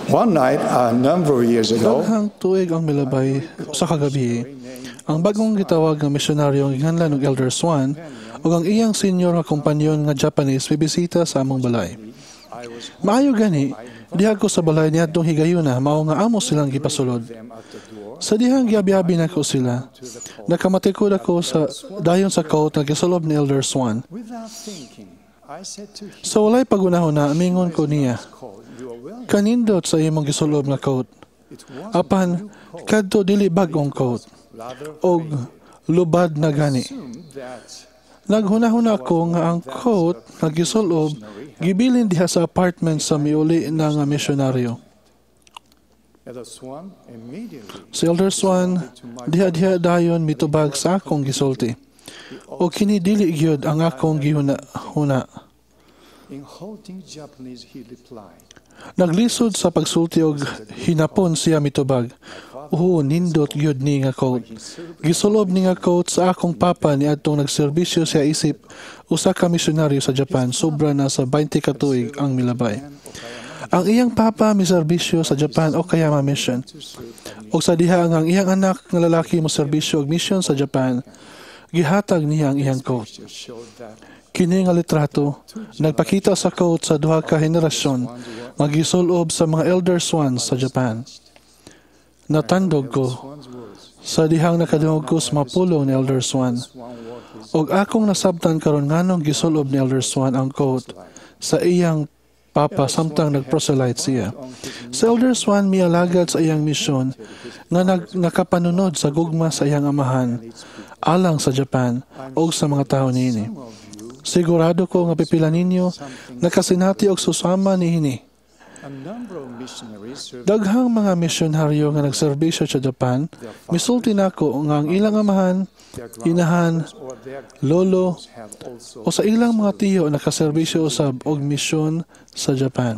One night, a number of years ago, Daghang tuig ang milabay sa kagabi, ang bagong gitawag nga misyonaryo ang gihanlan ng Elder Swan ug ang iyang senior nga kompanyon nga Japanese bibisita sa among balay. Maayo gani, diha ko sa balay niadtong higayuna mao nga amo silang gipasulod. Sa dihang giabi-abi nako sila, nakamatikod ako sa dayon sa coat nga gisulob ni Elder Swan. Sa walay pagunahon na amingon ko niya, kanindot sa imong gisulob nga coat. Apan kadto dili bag-ong coat og lubad na gani. Naghunahuna ko nga ang coat nga gisulob gibilin diha sa apartment sa miuli na nga misyonaryo. Si Elder Swan diha dayon mitubag sa akong gisulti. O kini dili gyud ang akong gihuna-huna. Naglisod sa pagsulti og hinapon siya mitubag. Nindot gyud ni nga coat. Gisulob ni nga coat sa akong papa ni adtong nagserbisyo siya isip usa ka misyonaryo sa Japan, sobra na sa 20 ka tuig ang milabay. Ang iyang papa miserbisyo sa Japan o kaya ma-mission. O sa diha ang iyang anak nga lalaki mo serbisyo og mission sa Japan, gihatag niya ang iyang coat. Kini nga litrato nagpakita sa coat sa duha ka henerasyon nga gisulob sa mga Elder Swans sa Japan. Natandog ko sa dihang nakadungog ko sa mapulong ni Elder Swan. Og akong nasabtan karon nganong gisulob ni Elder Swan ang coat sa iyang papa samtang nagproselyte siya. Si Elder Swan mialagad sa iyang misyon nga nakapanunod sa gugma sa iyang amahan alang sa Japan o sa mga tao niini. Sigurado ko nga pipila ninyo nakasinati og susama niini. Daghang mga misyonaryo nga nagserbisyo sa Japan, misulti nako nga ang ilang amahan, inahan, lolo, o sa ilang mga tiyo nakaserbisyo usab og misyon sa Japan.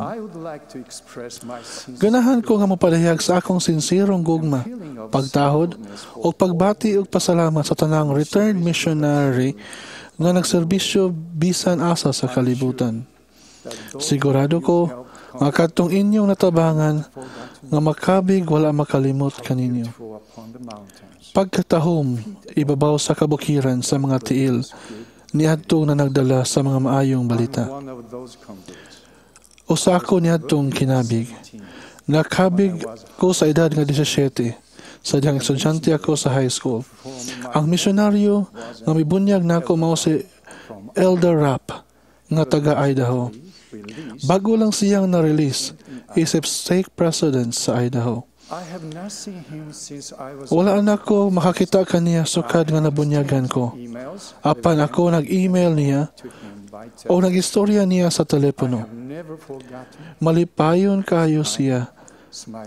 Ganahan ko nga mapalahiyag sa akong sinsirong gugma, pagtahod, o pagbati og pasalamat sa tanang returned missionary nga nagserbisyo bisan asa sa kalibutan. Sigurado ko nga kadtong inyong natabangan nga makabig wala makalimot kaninyo. Pagkatahom, ibabaw sa kabukiran sa mga tiil, niadtong na nagdala sa mga maayong balita. Usa ako niadtong kinabig. Nakabig ko sa edad nga 17, sa diyang estudyante ako sa high school. Ang misyonaryo nga mibunyag nako mao si Elder Rapp nga taga Idaho. Bago lang siyang na-release, isip stake president sa Idaho. Wala na ako makakita kaniya sukad nga nabunyagan ko. Apan ako nag-email niya o nag-istorya niya sa telepono. Malipayon kayo siya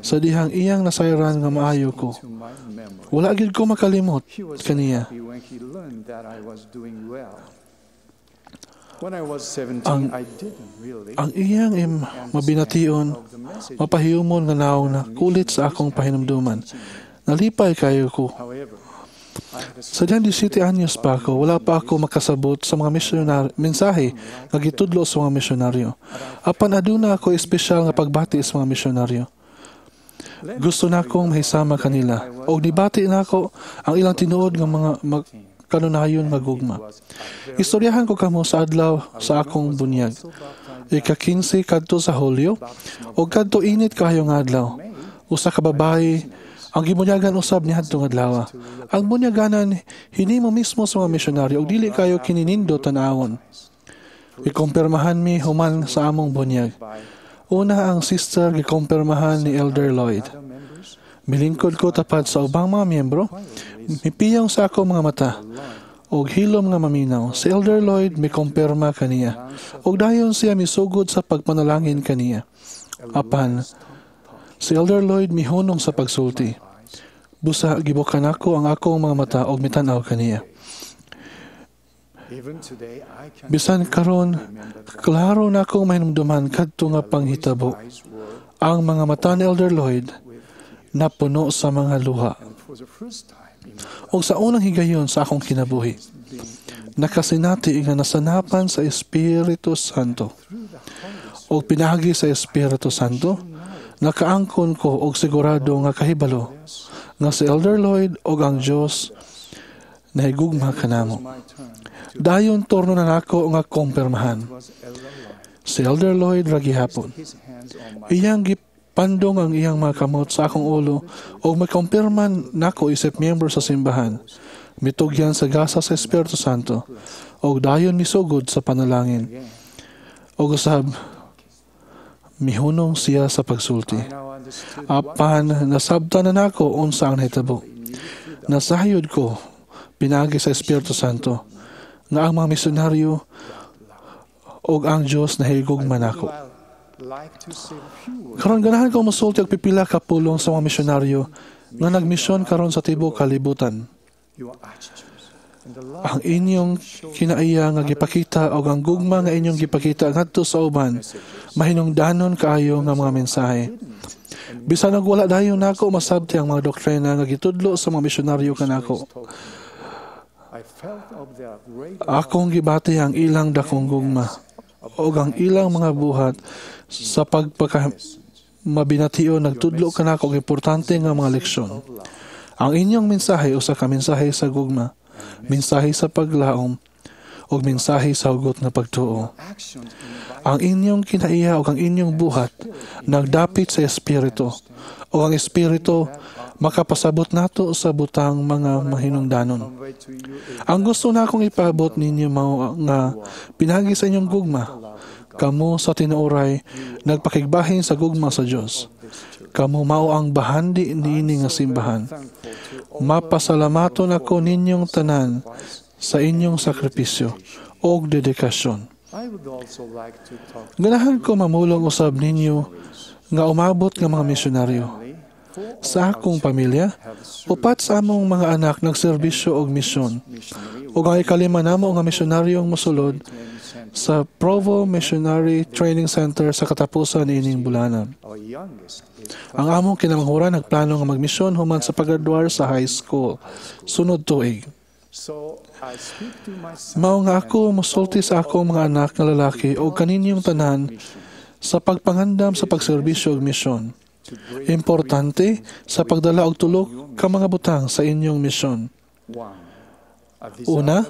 sa dihang iyang nasayran nga maayo ko. Wala gid ko makalimot kaniya. Ang iyang mabination, mapahiyumon nga naong na kulit sa akong pahinumduman. Nalipay kayo ko. Sa 17 anyos pa ako, wala pa ako makasabot sa mga mensahe nga gitudlo sa mga misyonaryo. Apan aduna ako espesyal nga pagbati sa mga misyonaryo. Gusto na akong mahisama kanila. O nibati na ako ang ilang tinuod nga mga kanunayon magugma. Istoryahan ko kamo sa adlaw sa akong bunyag. Ika-15 kadto sa Hulyo o kadto init kayo nga adlaw. Usa ka babae ang gibunyagan usab niadtong adlaw. Ang bunyaganan hinimo mismo sa mga misyonaryo og dili kayo kininindot tan-awon. Ikumpirmahan mi human sa among bunyag. Una ang sister gikumpirmahan ni Elder Lloyd. Milingkod ko tapat sa ubang mga miyembro, mipiyong sa ako mga mata, og hilom nga maminaw. Si Elder Lloyd may kumpirma kaniya, og dayon siya misugod sa pagpanalangin kaniya. Apan, si Elder Lloyd mihunong sa pagsulti. Busa, gibukan ako ang akong mga mata og mitanaw kaniya. Bisan karon, klaro na akong mahinumduman kadto nga panghitabo. Ang mga mata ni Elder Lloyd napuno sa mga luha. O sa unang higayon sa akong kinabuhi, nakasinati nga nasanapan sa Espiritu Santo. O pinagi sa Espiritu Santo, nakaangkon ko og sigurado nga kahibalo nga si Elder Lloyd og ang Dios nahigugma kanamo. Dayon turno na nako nga kumpirmahan. Si Elder Lloyd ra gihapon. Iyang gipandong ang iyang mga kamot sa akong ulo og makumpirman nako isip miyembro sa simbahan. Mitugyan sa gasa sa Espiritu Santo og dayon misugod sa panalangin. Og usab mihunong siya sa pagsulti. Apan nasabtan na nako unsa ang nahitabo. Nasayod ko pinagi sa Espiritu Santo nga ang mga misyonaryo og ang Dios nahigugma nako. Karon ganahan ko mosulti og pipila ka pulong sa mga misyonaryo nga nagmisyon karon sa tibuok kalibutan. Ang inyong kinaiya nga gipakita o ang gugma nga inyong gipakita ngadto sa uban, mahinungdanon kaayo nga mga mensahe. Bisan og wala dayon nako masabti ang mga doktrina nga gitudlo sa mga misyonaryo kanako. Akong gibati ang ilang dakong gugma o ang ilang mga buhat sa mabination nagtudlo kanako og importante nga mga leksyon. Ang inyong mensahe usa ka mensahe sa gugma, mensahe sa paglaom, o mensahe sa hugot na pagtuo. Ang inyong kinaiya o ang inyong buhat nagdapit sa Espiritu, o ang Espiritu makapasabot nato sa butang mga mahinungdanon. Ang gusto na akong ipaabot ninyo mao nga pinagi sa inyong gugma, kamo sa tinuoray nagpakigbahin sa gugma sa Dios. Kamo mao ang bahandi niini nga simbahan. Mapasalamaton ako ninyong tanan sa inyong sakripisyo o dedikasyon. Ganahan ko mamulong usab ninyo nga umabot nga mga misyonaryo. Sa akong pamilya, upat sa among mga anak nagserbisyo og misyon. Ug ang ikalima namo nga misyonaryong mosulod sa Provo Missionary Training Center sa katapusan niining bulanan. Ang among kinamanghuran nagplano nga magmisyon human sa paggraduar sa high school sunod tuig. Mao nga ako mosulti sa akong mga anak nga lalaki o kaninyong tanan sa pagpangandam sa pagserbisyo og misyon. Importante sa pagdala og tulo ka mga butang sa inyong misyon. Una,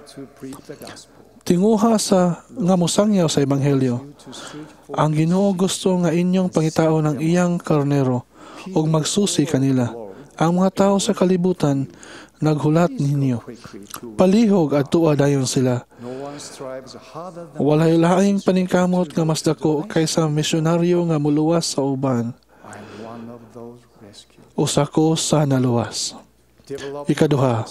tinguha sa nga mosangyaw sa ebanghelyo. Ang Ginoo gusto nga inyong pangitaon ang iyang karnero ug magsusi kanila. Ang mga tao sa kalibutan naghulat ninyo. Palihog at tuwa dayon sila. Walay laing paningkamot nga mas dako kaysa misyonaryo nga muluwas sa uban. Usa ko sa naluwas. Ikaduha,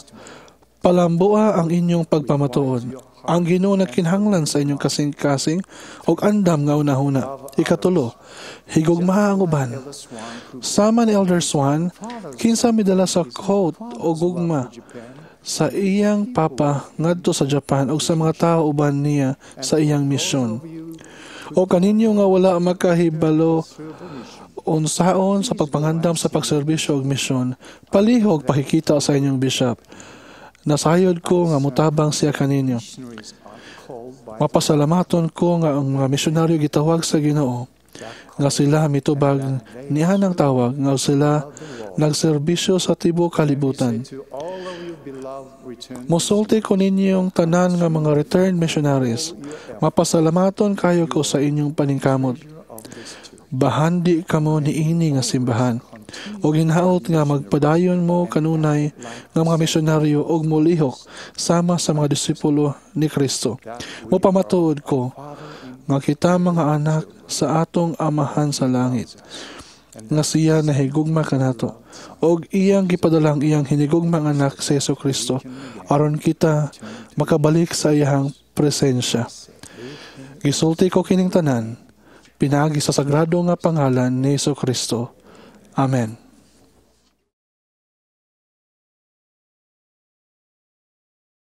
palambua ang inyong pagpamatuod. Ang Ginoo nagkinahanglan sa inyong kasing-kasing o andam nga unahuna. Ikatulo, higugmaha ang uban. Sama ni Elder Swan, kinsa midala sa quote o gugma sa iyang papa ngadto sa Japan o sa mga tao uban niya sa iyang misyon. O kaninyo nga wala makahibalo unsaon sa pagpangandam sa pagserbisyo og misyon, palihog pakikita sa inyong bishop. Nasayod ko nga mutabang siya kaninyo. Mapasalamaton ko nga ang mga misyonaryo gitawag sa Ginoo nga sila mitubag niya ng tawag nga sila nagserbisyo sa tibuok kalibutan. Musulti ko ninyong tanan nga mga returned missionaries. Mapasalamaton kayo ko sa inyong paningkamot. Bahandi kamo niini nga simbahan. O ginhaot nga magpadayon mo kanunay nga mga misyonaryo og mulihok sama sa mga disipulo ni Kristo. Mopamatuod ko nga kita mga anak sa atong Amahan sa langit nga siya nahigugma kanato og iyang gipadalang iyang hinigugmang anak sa Jesucristo aron kita makabalik sa iyang presensya. Gisulti ko kining tanan pinagi sa sagrado nga pangalan ni Jesucristo. Amen.